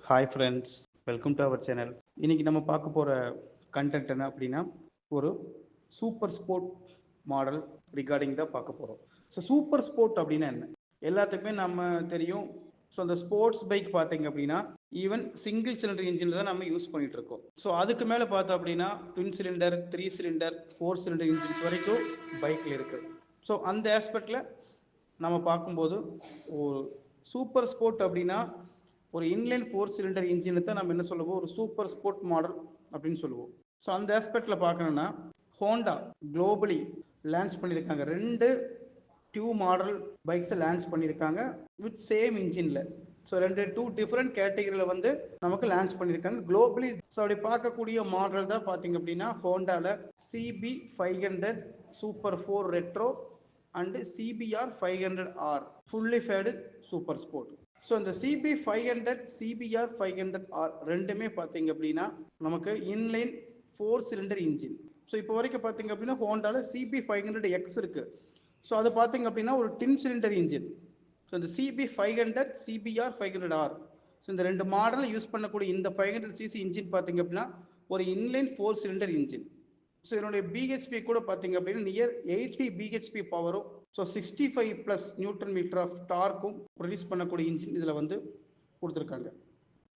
Hi friends, welcome to our channel. இன்றைக்கி நம்ம பார்க்க போகிற கண்டென்ட் என்ன அப்படின்னா, ஒரு சூப்பர் ஸ்போர்ட் மாடல் ரிகார்டிங் தான் பார்க்க போகிறோம். ஸோ சூப்பர் ஸ்போர்ட் அப்படின்னா என்ன? எல்லாத்துக்குமே நம்ம தெரியும். ஸோ அந்த ஸ்போர்ட்ஸ் பைக் பார்த்தீங்க அப்படின்னா ஈவன் சிங்கிள் சிலிண்டர் இன்ஜினில் தான் நம்ம யூஸ் பண்ணிகிட்டு இருக்கோம். ஸோ அதுக்கு மேலே பார்த்தோம் அப்படின்னா twin cylinder, 3 cylinder, 4 cylinder engines வரைக்கும் பைக்கில் இருக்குது. ஸோ அந்த ஆஸ்பெக்டில் நம்ம பார்க்கும்போது ஒரு சூப்பர் ஸ்போர்ட் அப்படின்னா ஒரு இன்லைன் 4 சிலிண்டர் இன்ஜினை தான் நம்ம என்ன சொல்லுவோம், ஒரு சூப்பர் ஸ்போர்ட் மாடல் அப்படின்னு சொல்லுவோம். ஸோ அந்த ஆஸ்பெக்டில் பார்க்கணுன்னா ஹோண்டா குளோபலி லான்ச் பண்ணியிருக்காங்க. 2 டியூ மாடல் பைக்ஸை லான்ச் பண்ணியிருக்காங்க வித் சேம் இன்ஜினில். ஸோ 2 டிஃப்ரெண்ட் கேட்டகரியில் வந்து நமக்கு லான்ச் பண்ணியிருக்காங்க குளோபலி. ஸோ அப்படி பார்க்கக்கூடிய மாடல் தான் பார்த்தீங்க அப்படின்னா ஹோண்டாவில் CB500 super 4 retro and CBR 500R fully fade super sport. So இந்த CB500 CBR 500R ரெண்டுமே பார்த்தீங்க அப்படின்னா நமக்கு இன்லைன் 4 சிலிண்டர் இன்ஜின். ஸோ இப்போ வரைக்கும் பார்த்தீங்க அப்படின்னா ஹோண்டாவில் CB500X இருக்குது. ஸோ அது பார்த்தீங்க அப்படின்னா ஒரு 10 சிலிண்டர் இன்ஜின். ஸோ இந்த CB500 CBR 500R ஸோ இந்த 2 மாடலில் யூஸ் பண்ணக்கூடிய இந்த 500cc இன்ஜின் பார்த்தீங்க அப்படின்னா ஒரு இன்லைன் 4 சிலிண்டர் இன்ஜின். ஸோ இதனுடைய பிஹெச்பி கூட பார்த்தீங்க அப்படின்னா நியர் 80 பிஹெச்பி பவரும், ஸோ 65+ நியூட்டன் மீட்டர் ஆஃப் டார்க்கும் ப்ரொடியூஸ் பண்ணக்கூடிய இன்ஜின் இதில் வந்து கொடுத்துருக்காங்க.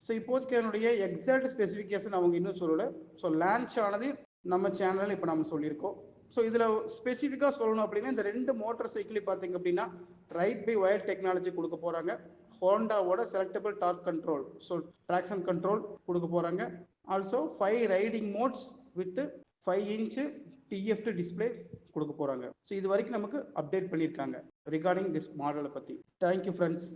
ஸோ இப்போதைக்கு என்னுடைய எக்ஸாக்ட் ஸ்பெசிஃபிகேஷன் அவங்க இன்னும் சொல்லலை. ஸோ லான்ச் ஆனது நம்ம சேனலில் இப்போ நம்ம சொல்லியிருக்கோம். ஸோ இதில் ஸ்பெசிஃபிக்காக சொல்லணும் அப்படின்னா இந்த 2 மோட்டார் சைக்கிளையும் பார்த்தீங்க அப்படின்னா ரைட் பை வயர் டெக்னாலஜி கொடுக்க போகிறாங்க. ஹோண்டாவோட selectable torque control, so traction control கொடுக்க போகிறாங்க. Also 5 riding modes with 5 inch TFT display கொடுக்க போகிறாங்க. ஸோ இது வரைக்கும் நமக்கு அப்டேட் பண்ணியிருக்காங்க ரிகார்டிங் திஸ் மாடலை பற்றி. Thank you friends.